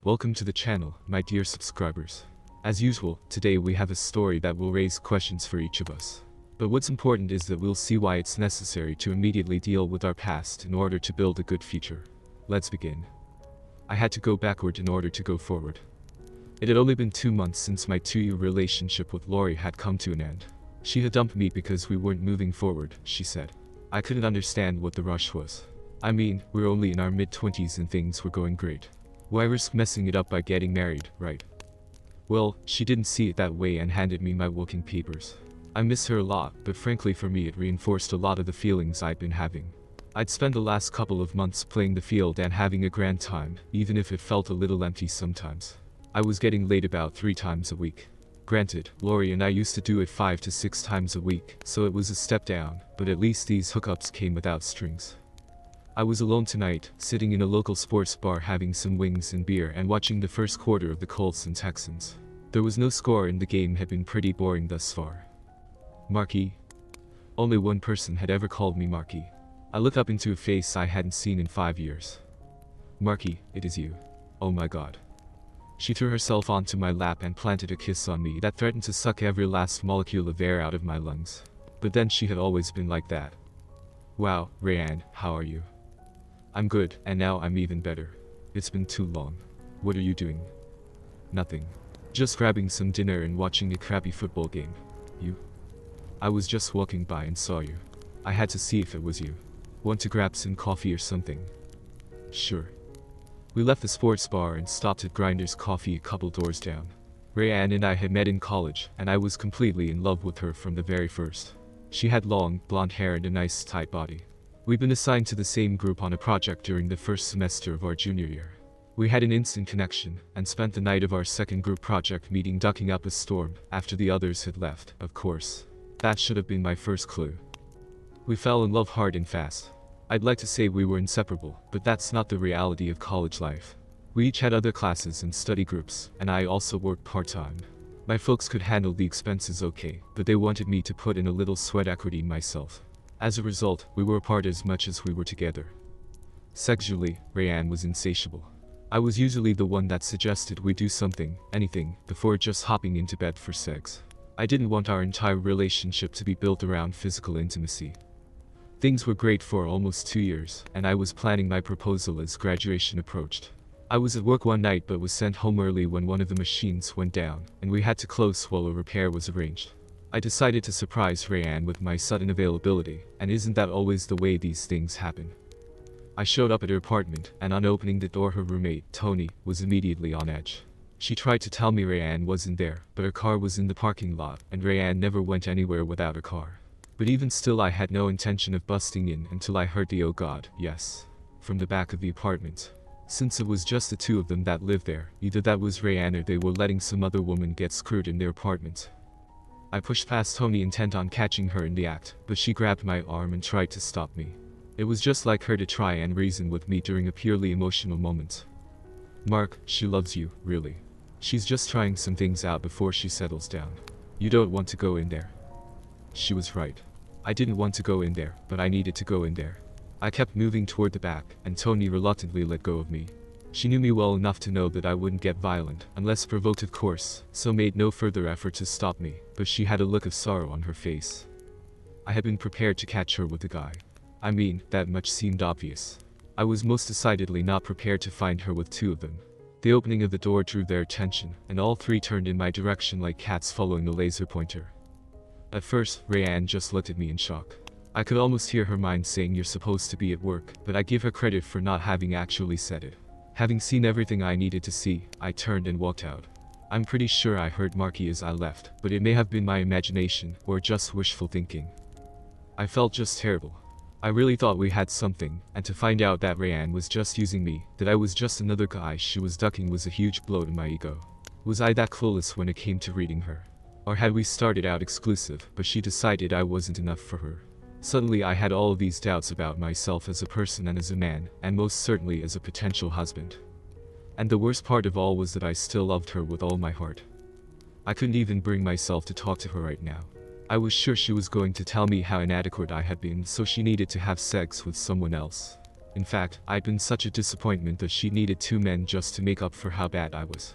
Welcome to the channel, my dear subscribers. As usual, today we have a story that will raise questions for each of us. But what's important is that we'll see why it's necessary to immediately deal with our past in order to build a good future. Let's begin. I had to go backward in order to go forward. It had only been 2 months since my 2-year relationship with Lori had come to an end. She had dumped me because we weren't moving forward, she said. I couldn't understand what the rush was. I mean, we're only in our mid-20s and things were going great. Why risk messing it up by getting married, right? Well, she didn't see it that way and handed me my working papers. I miss her a lot, but frankly for me it reinforced a lot of the feelings I'd been having. I'd spent the last couple of months playing the field and having a grand time, even if it felt a little empty sometimes. I was getting laid about 3 times a week. Granted, Lori and I used to do it 5 to 6 times a week, so it was a step down, but at least these hookups came without strings. I was alone tonight, sitting in a local sports bar having some wings and beer and watching the first quarter of the Colts and Texans. There was no score and the game had been pretty boring thus far. Marky. Only one person had ever called me Marky. I looked up into a face I hadn't seen in 5 years. Marky, it is you. Oh my god. She threw herself onto my lap and planted a kiss on me that threatened to suck every last molecule of air out of my lungs. But then she had always been like that. Wow, Rayanne, how are you? I'm good, and now I'm even better. It's been too long. What are you doing? Nothing. Just grabbing some dinner and watching a crappy football game. You? I was just walking by and saw you. I had to see if it was you. Want to grab some coffee or something? Sure. We left the sports bar and stopped at Grinder's Coffee a couple doors down. Rayanne and I had met in college, and I was completely in love with her from the very first. She had long, blonde hair and a nice, tight body. We'd been assigned to the same group on a project during the first semester of our junior year. We had an instant connection, and spent the night of our second group project meeting ducking up a storm, after the others had left, of course. That should have been my first clue. We fell in love hard and fast. I'd like to say we were inseparable, but that's not the reality of college life. We each had other classes and study groups, and I also worked part-time. My folks could handle the expenses okay, but they wanted me to put in a little sweat equity myself. As a result, we were apart as much as we were together. Sexually, Rayanne was insatiable. I was usually the one that suggested we do something, anything, before just hopping into bed for sex. I didn't want our entire relationship to be built around physical intimacy. Things were great for almost 2 years, and I was planning my proposal as graduation approached. I was at work one night but was sent home early when one of the machines went down, and we had to close while a repair was arranged. I decided to surprise Rayanne with my sudden availability, and isn't that always the way these things happen? I showed up at her apartment, and on opening the door her roommate, Tony, was immediately on edge. She tried to tell me Rayanne wasn't there, but her car was in the parking lot, and Rayanne never went anywhere without her car. But even still I had no intention of busting in until I heard the "oh god, yes" from the back of the apartment. Since it was just the two of them that lived there, either that was Rayanne or they were letting some other woman get screwed in their apartment. I pushed past Tony intent on catching her in the act, but she grabbed my arm and tried to stop me. It was just like her to try and reason with me during a purely emotional moment. Mark, she loves you, really. She's just trying some things out before she settles down. You don't want to go in there. She was right. I didn't want to go in there, but I needed to go in there. I kept moving toward the back, and Tony reluctantly let go of me. She knew me well enough to know that I wouldn't get violent, unless provoked of course, so made no further effort to stop me, but she had a look of sorrow on her face. I had been prepared to catch her with a guy. I mean, that much seemed obvious. I was most decidedly not prepared to find her with 2 of them. The opening of the door drew their attention, and all 3 turned in my direction like cats following a laser pointer. At first, Rayanne just looked at me in shock. I could almost hear her mind saying you're supposed to be at work, but I give her credit for not having actually said it. Having seen everything I needed to see, I turned and walked out. I'm pretty sure I heard Marky as I left, but it may have been my imagination, or just wishful thinking. I felt just terrible. I really thought we had something, and to find out that Rayanne was just using me, that I was just another guy she was ducking was a huge blow to my ego. Was I that clueless when it came to reading her? Or had we started out exclusive, but she decided I wasn't enough for her? Suddenly I had all of these doubts about myself as a person and as a man, and most certainly as a potential husband. And the worst part of all was that I still loved her with all my heart. I couldn't even bring myself to talk to her right now. I was sure she was going to tell me how inadequate I had been, so she needed to have sex with someone else. In fact, I'd been such a disappointment that she needed 2 men just to make up for how bad I was.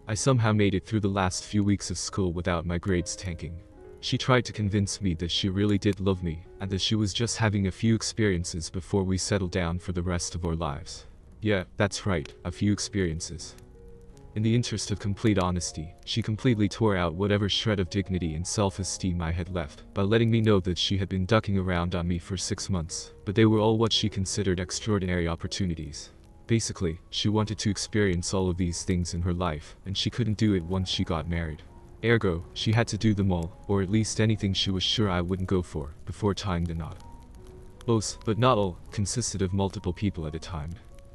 I somehow made it through the last few weeks of school without my grades tanking. She tried to convince me that she really did love me, and that she was just having a few experiences before we settled down for the rest of our lives. Yeah, that's right, a few experiences. In the interest of complete honesty, she completely tore out whatever shred of dignity and self-esteem I had left, by letting me know that she had been ducking around on me for 6 months, but they were all what she considered extraordinary opportunities. Basically, she wanted to experience all of these things in her life, and she couldn't do it once she got married. Ergo, she had to do them all, or at least anything she was sure I wouldn't go for, before tying the knot. Most, but not all, consisted of multiple people at a time.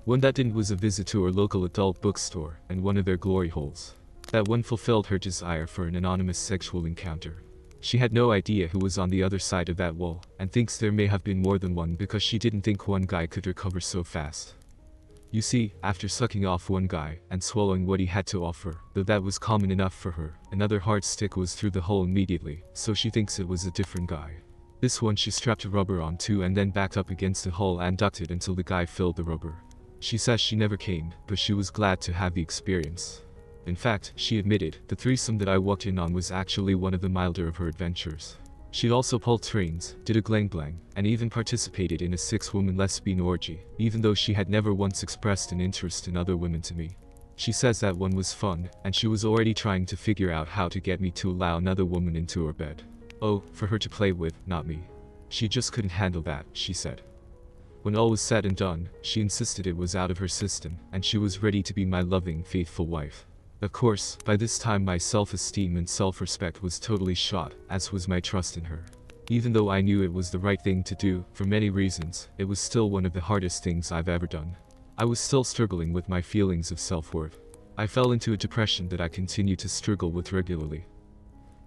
One that didn't was a visit to her local adult bookstore, and one of their glory holes. That one fulfilled her desire for an anonymous sexual encounter. She had no idea who was on the other side of that wall, and thinks there may have been more than one because she didn't think one guy could recover so fast. You see, after sucking off one guy, and swallowing what he had to offer, though that was common enough for her, another hard stick was through the hole immediately, so she thinks it was a different guy. This one she strapped a rubber onto and then backed up against the hole and ducked it until the guy filled the rubber. She says she never came, but she was glad to have the experience. In fact, she admitted, the threesome that I walked in on was actually one of the milder of her adventures. She'd also pulled trains, did a glang-glang, and even participated in a 6-woman lesbian orgy, even though she had never once expressed an interest in other women to me. She says that one was fun, and she was already trying to figure out how to get me to allow another woman into her bed. Oh, for her to play with, not me. She just couldn't handle that, she said. When all was said and done, she insisted it was out of her system, and she was ready to be my loving, faithful wife. Of course, by this time my self-esteem and self-respect was totally shot, as was my trust in her. Even though I knew it was the right thing to do, for many reasons, it was still one of the hardest things I've ever done. I was still struggling with my feelings of self-worth. I fell into a depression that I continue to struggle with regularly.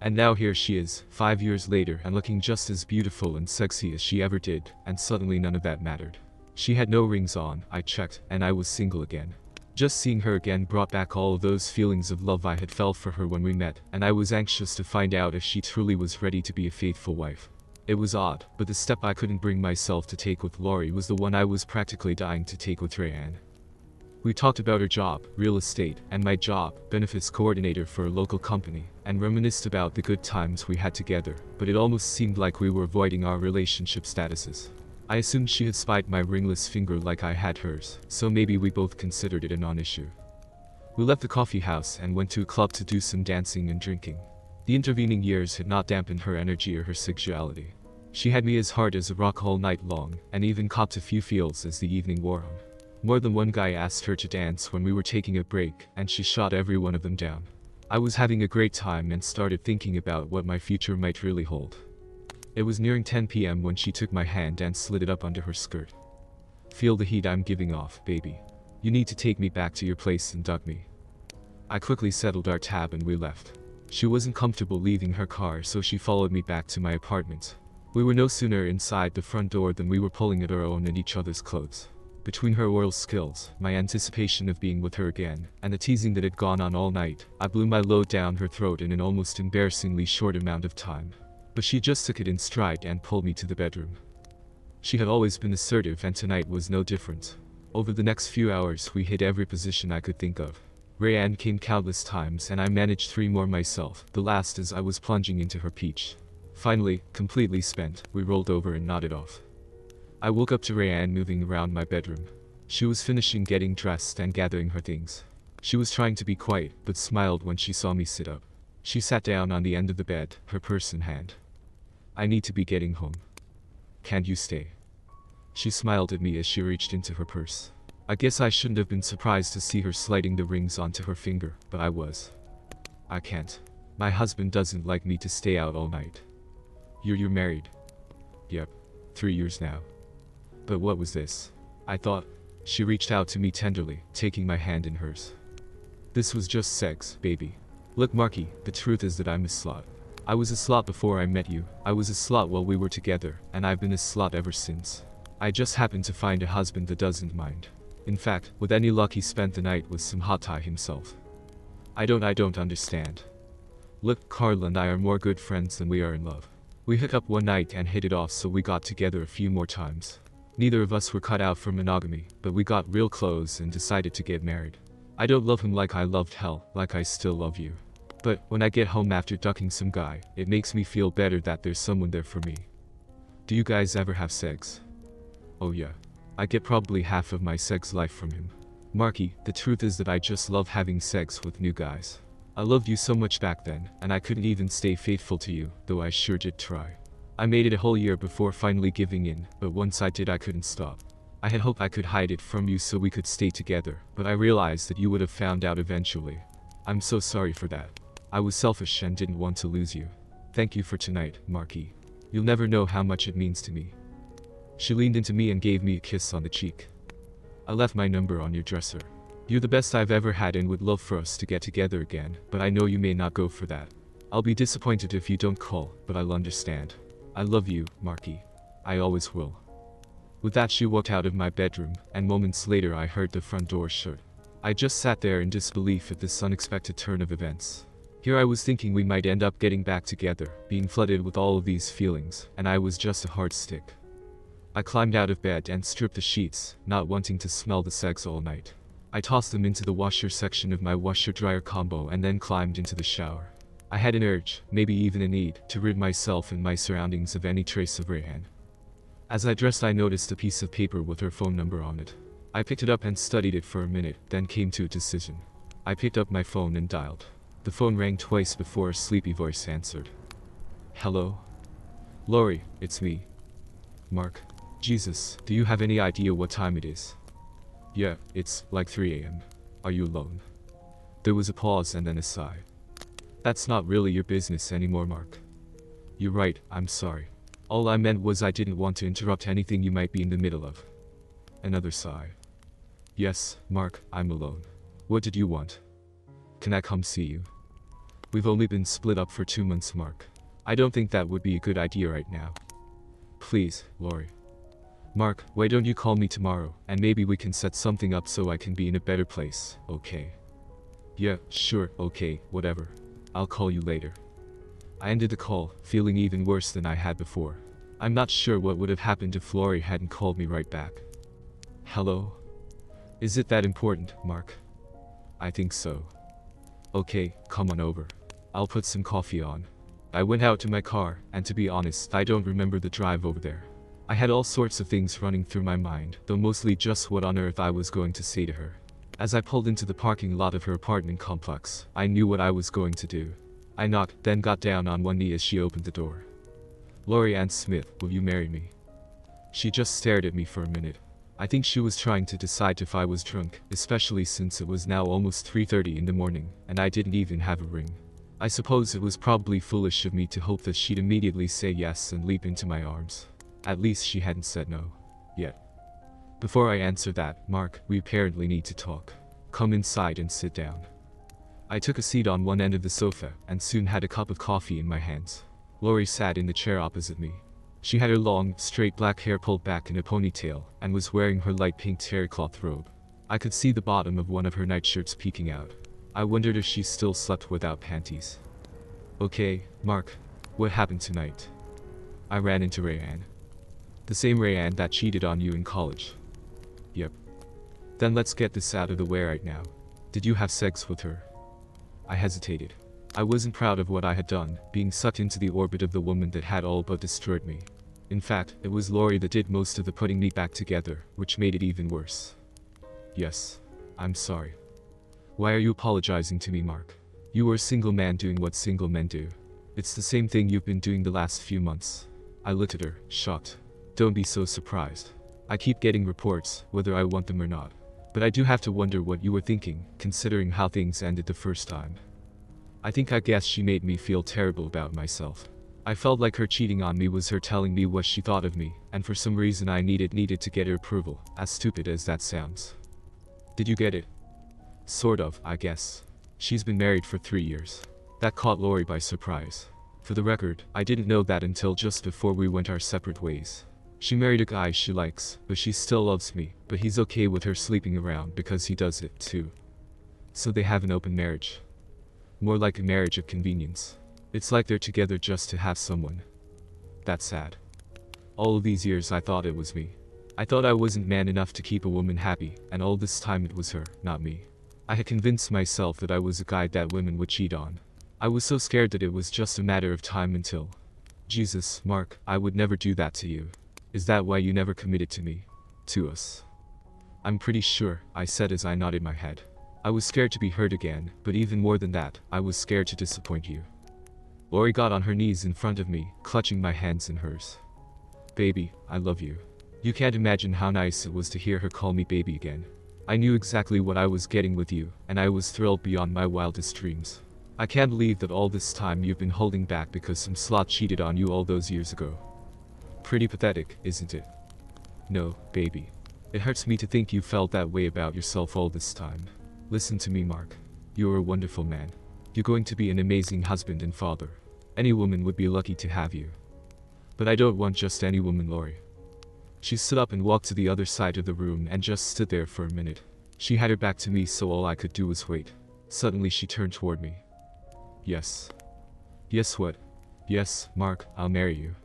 And now here she is, 5 years later, and looking just as beautiful and sexy as she ever did, and suddenly none of that mattered. She had no rings on, I checked, and I was single again. Just seeing her again brought back all of those feelings of love I had felt for her when we met, and I was anxious to find out if she truly was ready to be a faithful wife. It was odd, but the step I couldn't bring myself to take with Laurie was the one I was practically dying to take with Rayanne. We talked about her job, real estate, and my job, benefits coordinator for a local company, and reminisced about the good times we had together, but it almost seemed like we were avoiding our relationship statuses. I assumed she had spied my ringless finger like I had hers, so maybe we both considered it a non-issue. We left the coffee house and went to a club to do some dancing and drinking. The intervening years had not dampened her energy or her sexuality. She had me as hard as a rock all night long, and even copped a few feels as the evening wore on. More than one guy asked her to dance when we were taking a break, and she shot every one of them down. I was having a great time and started thinking about what my future might really hold. It was nearing 10 p.m. when she took my hand and slid it up under her skirt. Feel the heat I'm giving off, baby. You need to take me back to your place and duck me. I quickly settled our tab and we left. She wasn't comfortable leaving her car, so she followed me back to my apartment. We were no sooner inside the front door than we were pulling at our own and each other's clothes. Between her oral skills, my anticipation of being with her again, and the teasing that had gone on all night, I blew my load down her throat in an almost embarrassingly short amount of time. But she just took it in stride and pulled me to the bedroom. She had always been assertive, and tonight was no different. Over the next few hours we hit every position I could think of. Rayanne came countless times and I managed 3 more myself, the last as I was plunging into her peach. Finally, completely spent, we rolled over and nodded off. I woke up to Rayanne moving around my bedroom. She was finishing getting dressed and gathering her things. She was trying to be quiet, but smiled when she saw me sit up. She sat down on the end of the bed, her purse in hand. I need to be getting home. Can't you stay? She smiled at me as she reached into her purse. I guess I shouldn't have been surprised to see her sliding the rings onto her finger, but I was. I can't. My husband doesn't like me to stay out all night. You're married? Yep. 3 years now. But what was this? I thought. She reached out to me tenderly, taking my hand in hers. This was just sex, baby. Look, Marky, the truth is that I'm a slut. I was a slut before I met you, I was a slut while we were together, and I've been a slut ever since. I just happened to find a husband that doesn't mind. In fact, with any luck he spent the night with some hot tie himself. I don't understand. Look, Carl and I are more good friends than we are in love. We hooked up one night and hit it off, so we got together a few more times. Neither of us were cut out for monogamy, but we got real close and decided to get married. I don't love him like I loved hell, like I still love you. But when I get home after ducking some guy, it makes me feel better that there's someone there for me. Do you guys ever have sex? Oh yeah. I get probably half of my sex life from him. Marky, the truth is that I just love having sex with new guys. I loved you so much back then, and I couldn't even stay faithful to you, though I sure did try. I made it a whole year before finally giving in, but once I did I couldn't stop. I had hoped I could hide it from you so we could stay together, but I realized that you would have found out eventually. I'm so sorry for that. I was selfish and didn't want to lose you. Thank you for tonight, Marky. You'll never know how much it means to me. She leaned into me and gave me a kiss on the cheek. I left my number on your dresser. You're the best I've ever had and would love for us to get together again, but I know you may not go for that. I'll be disappointed if you don't call, but I'll understand. I love you, Marky. I always will. With that she walked out of my bedroom, and moments later I heard the front door shut. I just sat there in disbelief at this unexpected turn of events. Here I was thinking we might end up getting back together, being flooded with all of these feelings, and I was just a hard stick. I climbed out of bed and stripped the sheets, not wanting to smell the sex all night. I tossed them into the washer section of my washer-dryer combo and then climbed into the shower. I had an urge, maybe even a need, to rid myself and my surroundings of any trace of Rayhan. As I dressed I noticed a piece of paper with her phone number on it. I picked it up and studied it for a minute, then came to a decision. I picked up my phone and dialed. The phone rang twice before a sleepy voice answered. Hello? Lori, it's me. Mark. Jesus, do you have any idea what time it is? Yeah, it's like 3 a.m. Are you alone? There was a pause and then a sigh. That's not really your business anymore, Mark. You're right, I'm sorry. All I meant was I didn't want to interrupt anything you might be in the middle of. Another sigh. Yes, Mark, I'm alone. What did you want? Can I come see you? We've only been split up for 2 months, Mark. I don't think that would be a good idea right now. Please, Lori. Mark, why don't you call me tomorrow, and maybe we can set something up so I can be in a better place, okay? Yeah, sure, okay, whatever. I'll call you later. I ended the call, feeling even worse than I had before. I'm not sure what would have happened if Lori hadn't called me right back. Hello? Is it that important, Mark? I think so. Okay, come on over. I'll put some coffee on. I went out to my car, and to be honest, I don't remember the drive over there. I had all sorts of things running through my mind, though mostly just what on earth I was going to say to her. As I pulled into the parking lot of her apartment complex, I knew what I was going to do. I knocked, then got down on one knee as she opened the door. Lori Ann Smith, will you marry me? She just stared at me for a minute. I think she was trying to decide if I was drunk, especially since it was now almost 3:30 in the morning, and I didn't even have a ring. I suppose it was probably foolish of me to hope that she'd immediately say yes and leap into my arms. At least she hadn't said no. Yet. Before I answer that, Mark, we apparently need to talk. Come inside and sit down. I took a seat on one end of the sofa, and soon had a cup of coffee in my hands. Lori sat in the chair opposite me. She had her long, straight black hair pulled back in a ponytail, and was wearing her light pink terrycloth robe. I could see the bottom of one of her nightshirts peeking out. I wondered if she still slept without panties. Okay, Mark, what happened tonight? I ran into Rayanne. The same Rayanne that cheated on you in college. Yep. Then let's get this out of the way right now. Did you have sex with her? I hesitated. I wasn't proud of what I had done, being sucked into the orbit of the woman that had all but destroyed me. In fact, it was Lori that did most of the putting me back together, which made it even worse. Yes. I'm sorry. Why are you apologizing to me, Mark? You were a single man doing what single men do. It's the same thing you've been doing the last few months. I looked at her, shocked. Don't be so surprised. I keep getting reports, whether I want them or not. But I do have to wonder what you were thinking, considering how things ended the first time. I guess she made me feel terrible about myself. I felt like her cheating on me was her telling me what she thought of me, and for some reason I needed to get her approval, as stupid as that sounds. Did you get it? Sort of, I guess. She's been married for 3 years. That caught Lori by surprise. For the record, I didn't know that until just before we went our separate ways. She married a guy she likes, but she still loves me, but he's okay with her sleeping around because he does it too. So they have an open marriage. More like a marriage of convenience. It's like they're together just to have someone. That's sad. All of these years I thought it was me. I thought I wasn't man enough to keep a woman happy, and all this time it was her, not me. I had convinced myself that I was a guy that women would cheat on. I was so scared that it was just a matter of time until... Jesus, Mark, I would never do that to you. Is that why you never committed to me? To us? I'm pretty sure, I said as I nodded my head. I was scared to be hurt again, but even more than that, I was scared to disappoint you. Lori got on her knees in front of me, clutching my hands in hers. Baby, I love you. You can't imagine how nice it was to hear her call me baby again. I knew exactly what I was getting with you, and I was thrilled beyond my wildest dreams. I can't believe that all this time you've been holding back because some slut cheated on you all those years ago. Pretty pathetic, isn't it? No, baby. It hurts me to think you felt that way about yourself all this time. Listen to me, Mark. You're a wonderful man. You're going to be an amazing husband and father. Any woman would be lucky to have you. But I don't want just any woman, Lori. She stood up and walked to the other side of the room and just stood there for a minute. She had her back to me, so all I could do was wait. Suddenly she turned toward me. Yes. Yes, what? Yes, Mark, I'll marry you.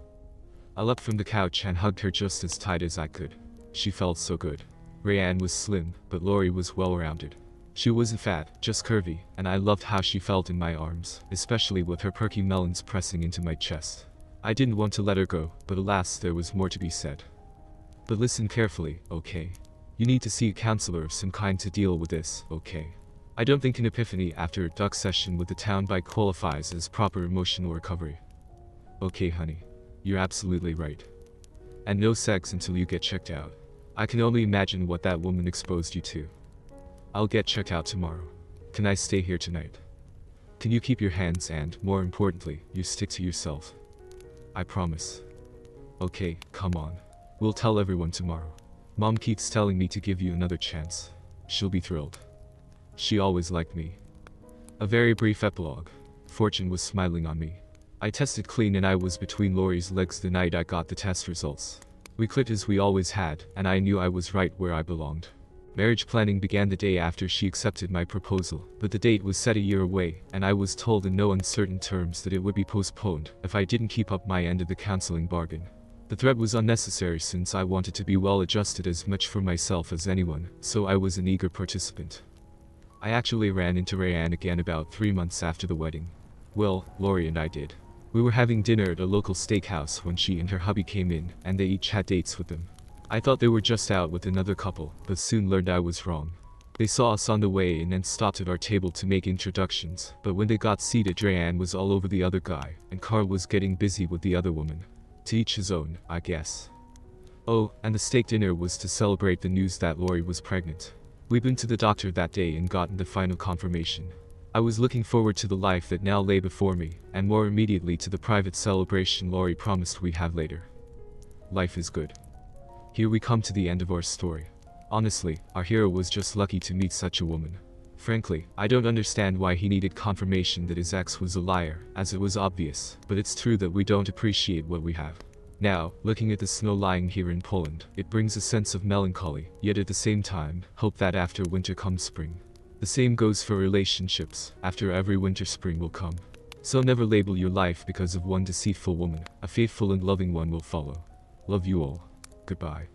I leapt from the couch and hugged her just as tight as I could. She felt so good. Rayanne was slim, but Lori was well-rounded. She wasn't fat, just curvy, and I loved how she felt in my arms, especially with her perky melons pressing into my chest. I didn't want to let her go, but alas, there was more to be said. But listen carefully, okay? You need to see a counselor of some kind to deal with this, okay? I don't think an epiphany after a duck session with the town bike qualifies as proper emotional recovery. Okay, honey. You're absolutely right. And no sex until you get checked out. I can only imagine what that woman exposed you to. I'll get checked out tomorrow. Can I stay here tonight? Can you keep your hands and, more importantly, you stick to yourself? I promise. Okay, come on. We'll tell everyone tomorrow. Mom keeps telling me to give you another chance. She'll be thrilled. She always liked me. A very brief epilogue. Fortune was smiling on me. I tested clean and I was between Lori's legs the night I got the test results. We clicked as we always had, and I knew I was right where I belonged. Marriage planning began the day after she accepted my proposal, but the date was set a year away, and I was told in no uncertain terms that it would be postponed if I didn't keep up my end of the counseling bargain. The threat was unnecessary since I wanted to be well adjusted as much for myself as anyone, so I was an eager participant. I actually ran into Rayanne again about 3 months after the wedding. Well, Lori and I did. We were having dinner at a local steakhouse when she and her hubby came in, and they each had dates with them. I thought they were just out with another couple, but soon learned I was wrong. They saw us on the way in and stopped at our table to make introductions, but when they got seated, Rayanne was all over the other guy, and Carl was getting busy with the other woman. To each his own, I guess. Oh, and the steak dinner was to celebrate the news that Lori was pregnant. We'd been to the doctor that day and gotten the final confirmation. I was looking forward to the life that now lay before me, and more immediately to the private celebration Lori promised we'd have later. Life is good. Here we come to the end of our story. Honestly, our hero was just lucky to meet such a woman. Frankly, I don't understand why he needed confirmation that his ex was a liar, as it was obvious, but it's true that we don't appreciate what we have. Now, looking at the snow lying here in Poland, it brings a sense of melancholy, yet at the same time, hope that after winter comes spring. The same goes for relationships. After every winter, spring will come. So never label your life because of one deceitful woman. A faithful and loving one will follow. Love you all. Goodbye.